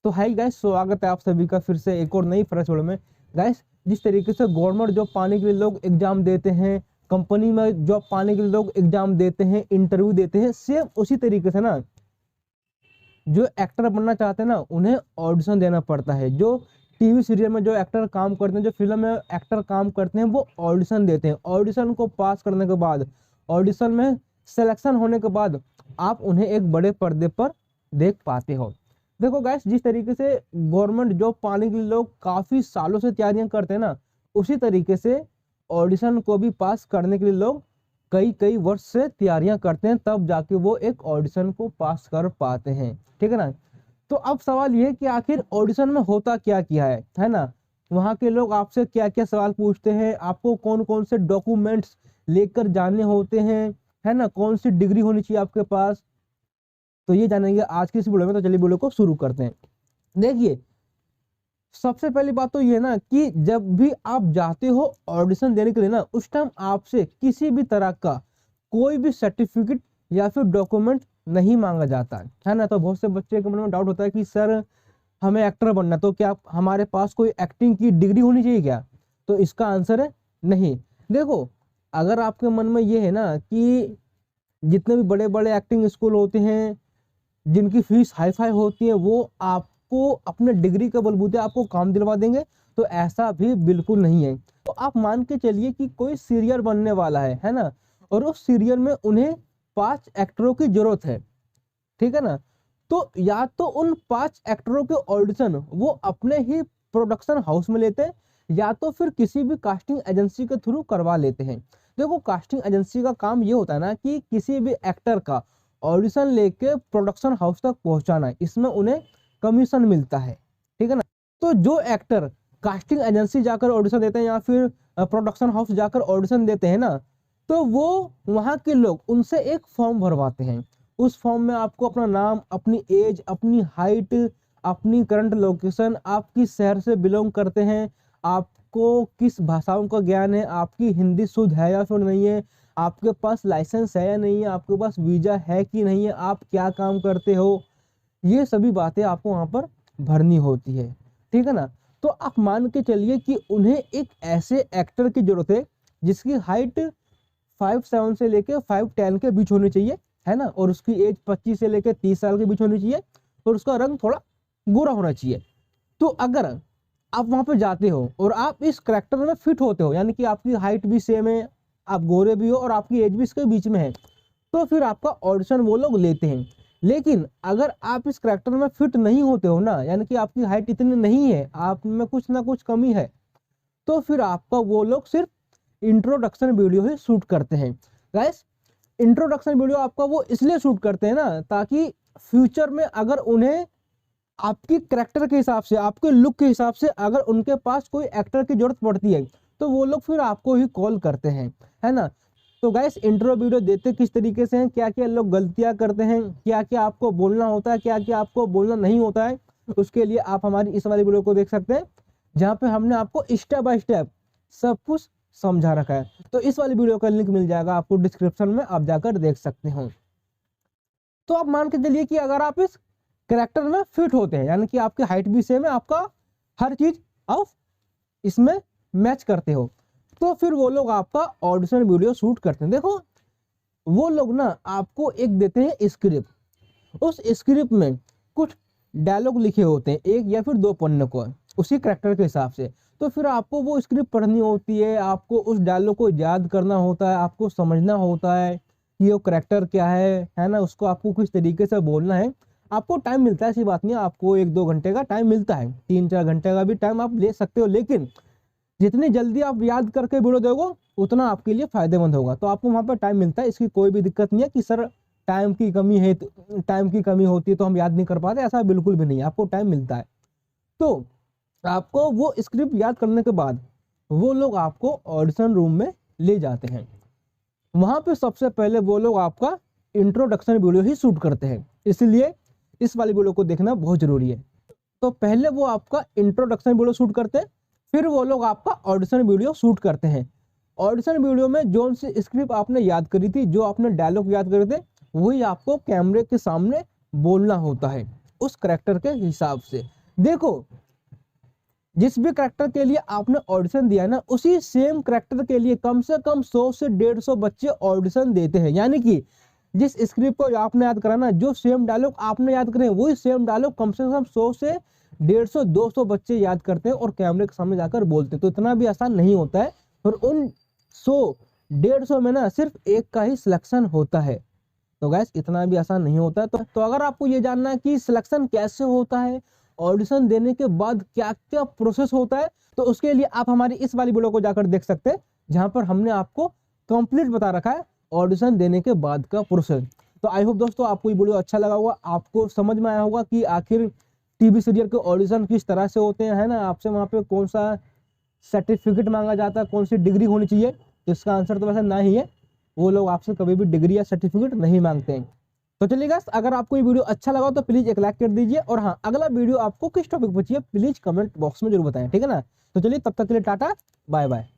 तो hi guys, स्वागत है आप सभी का फिर से एक और नई फ्रेश वीडियो में। गाइस, जिस तरीके से गवर्नमेंट जॉब पाने के लिए लोग एग्जाम देते हैं, कंपनी में जॉब पाने के लिए लोग एग्जाम देते हैं, इंटरव्यू देते हैं, सेम उसी तरीके से ना जो एक्टर बनना चाहते हैं ना उन्हें ऑडिशन देना पड़ता है। जो टीवी सीरियल में जो एक्टर काम करते हैं, जो फिल्म में एक्टर काम करते हैं, वो ऑडिशन देते हैं। ऑडिशन को पास करने के बाद, ऑडिशन में सिलेक्शन होने के बाद आप उन्हें एक बड़े पर्दे पर देख पाते हो। देखो गाइस, जिस तरीके से गवर्नमेंट जॉब पाने के लिए लोग काफी सालों से तैयारियां करते हैं ना, उसी तरीके से ऑडिशन को भी पास करने के लिए लोग कई कई वर्ष से तैयारियां करते हैं, तब जाके वो एक ऑडिशन को पास कर पाते हैं। ठीक है ना। तो अब सवाल ये है कि आखिर ऑडिशन में होता क्या क्या है ना। वहाँ के लोग आपसे क्या क्या सवाल पूछते हैं, आपको कौन कौन से डॉक्यूमेंट्स लेकर जाने होते हैं, है ना, कौन सी डिग्री होनी चाहिए आपके पास, तो ये जानेंगे आज की इस वीडियो में। तो चलिए वीडियो को शुरू करते हैं। देखिए, सबसे पहली बात तो ये ना कि जब भी आप जाते हो ऑडिशन देने के लिए ना, उस टाइम आपसे किसी भी तरह का कोई भी सर्टिफिकेट या फिर डॉक्यूमेंट नहीं मांगा जाता है ना। तो बहुत से बच्चे के मन में डाउट होता है कि सर हमें एक्टर बनना, तो क्या हमारे पास कोई एक्टिंग की डिग्री होनी चाहिए क्या? तो इसका आंसर है नहीं। देखो, अगर आपके मन में ये है ना कि जितने भी बड़े बड़े एक्टिंग स्कूल होते हैं, जिनकी फीस हाई फाई होती है, वो आपको अपने डिग्री के बलबूते आपको काम दिलवा देंगे, तो ऐसा भी बिल्कुल नहीं है। तो आप मान के चलिए कि कोई सीरियल बनने वाला है ना, और उस सीरियल में उन्हें 5 एक्टरों की जरूरत है, ठीक है ना। तो या तो उन 5 एक्टरों के ऑडिशन वो अपने ही प्रोडक्शन हाउस में लेते हैं, या तो फिर किसी भी कास्टिंग एजेंसी के थ्रू करवा लेते हैं। देखो, कास्टिंग एजेंसी का काम ये होता है ना कि किसी भी एक्टर का ऑडिशन लेके प्रोडक्शन हाउस तक पहुंचाना है, इसमें उन्हें कमीशन मिलता है। ठीक है ना। तो जो एक्टर कास्टिंग एजेंसी जाकर ऑडिशन देते हैं या फिर प्रोडक्शन हाउस जाकर ऑडिशन देते हैं ना, तो वो वहाँ के लोग उनसे एक फॉर्म भरवाते हैं। उस फॉर्म में आपको अपना नाम, अपनी एज, अपनी हाइट, अपनी करंट लोकेशन, आप किस शहर से बिलोंग करते हैं, आपको किस भाषाओं का ज्ञान है, आपकी हिंदी शुद्ध है या फिर नहीं है, आपके पास लाइसेंस है या नहीं है, आपके पास वीजा है कि नहीं है, आप क्या काम करते हो, ये सभी बातें आपको वहां पर भरनी होती है। ठीक है ना। तो आप मान के चलिए कि उन्हें एक ऐसे एक्टर की जरूरत है जिसकी हाइट 5'7" से लेके 5'10" के बीच होनी चाहिए, है ना, और उसकी एज 25 से लेके 30 साल के बीच होनी चाहिए, और उसका रंग थोड़ा गोरा होना चाहिए। तो अगर आप वहां पर जाते हो और आप इस करेक्टर में फिट होते हो, यानी कि आपकी हाइट भी सेम है, आप गोरे भी हो और आपकी एज भी इसके बीच में है, तो फिर आपका ऑडिशन वो लोग लेते हैं। लेकिन अगर आप इस करेक्टर में फिट नहीं होते हो ना, यानी कि आपकी हाइट इतनी नहीं है, आप में कुछ ना कुछ कमी है, तो फिर आपका वो लोग सिर्फ इंट्रोडक्शन वीडियो ही शूट करते हैं। गाइस, इंट्रोडक्शन वीडियो आपका वो इसलिए शूट करते हैं ना, ताकि फ्यूचर में अगर उन्हें आपकी करेक्टर के हिसाब से, आपके लुक के हिसाब से अगर उनके पास कोई एक्टर की जरूरत पड़ती है, तो वो लोग फिर आपको ही कॉल करते हैं, है ना। तो गाइस, इंट्रो वीडियो देते किस तरीके से हैं, क्या क्या लोग गलतियां करते हैं, क्या क्या आपको बोलना होता है, क्या क्या आपको बोलना नहीं होता है, उसके लिए आप हमारी इस वाली वीडियो को देख सकते हैं, जहाँ पे हमने आपको स्टेप बाय स्टेप सब कुछ समझा रखा है। तो इस वाली वीडियो का लिंक मिल जाएगा आपको डिस्क्रिप्शन में, आप जाकर देख सकते हो। तो आप मान के चलिए कि अगर आप इस कैरेक्टर में फिट होते हैं, यानी कि आपकी हाइट भी सेम है, आपका हर चीज आप इसमें मैच करते हो, तो फिर वो लोग आपका ऑडिशन वीडियो शूट करते हैं। देखो, वो लोग ना आपको एक देते हैं स्क्रिप्ट, उस स्क्रिप्ट में कुछ डायलॉग लिखे होते हैं, 1 या फिर 2 पन्ने को, उसी करेक्टर के हिसाब से। तो फिर आपको वो स्क्रिप्ट पढ़नी होती है, आपको उस डायलॉग को याद करना होता है, आपको समझना होता है कि वो करेक्टर क्या है ना, उसको आपको किस तरीके से बोलना है। आपको टाइम मिलता है, ऐसी बात नहीं है, आपको 1-2 घंटे का टाइम मिलता है, 3-4 घंटे का भी टाइम आप ले सकते हो, लेकिन जितनी जल्दी आप याद करके वीडियो दोगे उतना आपके लिए फायदेमंद होगा। तो आपको वहां पर टाइम मिलता है, इसकी कोई भी दिक्कत नहीं है कि सर टाइम की कमी है, टाइम की कमी होती है तो हम याद नहीं कर पाते, ऐसा बिल्कुल भी नहीं है, आपको टाइम मिलता है। तो आपको वो स्क्रिप्ट याद करने के बाद वो लोग आपको ऑडिशन रूम में ले जाते हैं। वहां पे सबसे पहले वो लोग आपका इंट्रोडक्शन वीडियो ही शूट करते हैं, इसलिए इस वाली वीडियो को देखना बहुत जरूरी है। तो पहले वो आपका इंट्रोडक्शन वीडियो शूट करते हैं, फिर वो लोग आपका ऑडिशन वीडियो शूट करते हैं। ऑडिशन वीडियो में जो सी स्क्रिप्ट आपने याद करी थी, जो आपने डायलॉग याद करे थे, वही आपको कैमरे के सामने बोलना होता है। उस करेक्टर के हिसाब से। देखो जिस भी करेक्टर के लिए आपने ऑडिशन दिया ना, उसी सेम करेक्टर के लिए कम से कम 100 से 150 बच्चे ऑडिशन देते हैं। यानी कि जिस स्क्रिप्ट को आपने याद करा ना, जो सेम डायलॉग आपने याद करे वही सेम डायलॉग कम से कम 100 से 150 200 बच्चे याद करते हैं और कैमरे के सामने जाकर बोलते हैं। तो इतना भी आसान नहीं होता है, और उन 100 150 में ना सिर्फ एक का ही सिलेक्शन होता है। तो गैस इतना भी आसान नहीं होता है। तो अगर आपको ये जानना है कि सिलेक्शन कैसे होता है, ऑडिशन देने के बाद क्या क्या प्रोसेस होता है, तो उसके लिए आप हमारी इस वाली वीडियो को जाकर देख सकते हैं, जहां पर हमने आपको कंप्लीट बता रखा है ऑडिशन देने के बाद का प्रोसेस। तो आई होप दोस्तों आपको ये वीडियो अच्छा लगा होगा, आपको समझ में आया होगा कि आखिर टीवी सीरियल के ऑडिशन किस तरह से होते हैं, है ना। आपसे वहां पे कौन सा सर्टिफिकेट मांगा जाता है, कौन सी डिग्री होनी चाहिए, तो इसका आंसर तो वैसे ना ही है, वो लोग आपसे कभी भी डिग्री या सर्टिफिकेट नहीं मांगते हैं। तो चलिए गाइस, अगर आपको ये वीडियो अच्छा लगा तो प्लीज एक लाइक कर दीजिए, और हाँ अगला वीडियो आपको किस टॉपिक पर चाहिए प्लीज कमेंट बॉक्स में जरूर बताएं, ठीक है ना। तो चलिए तब तक के लिए टाटा बाय बाय।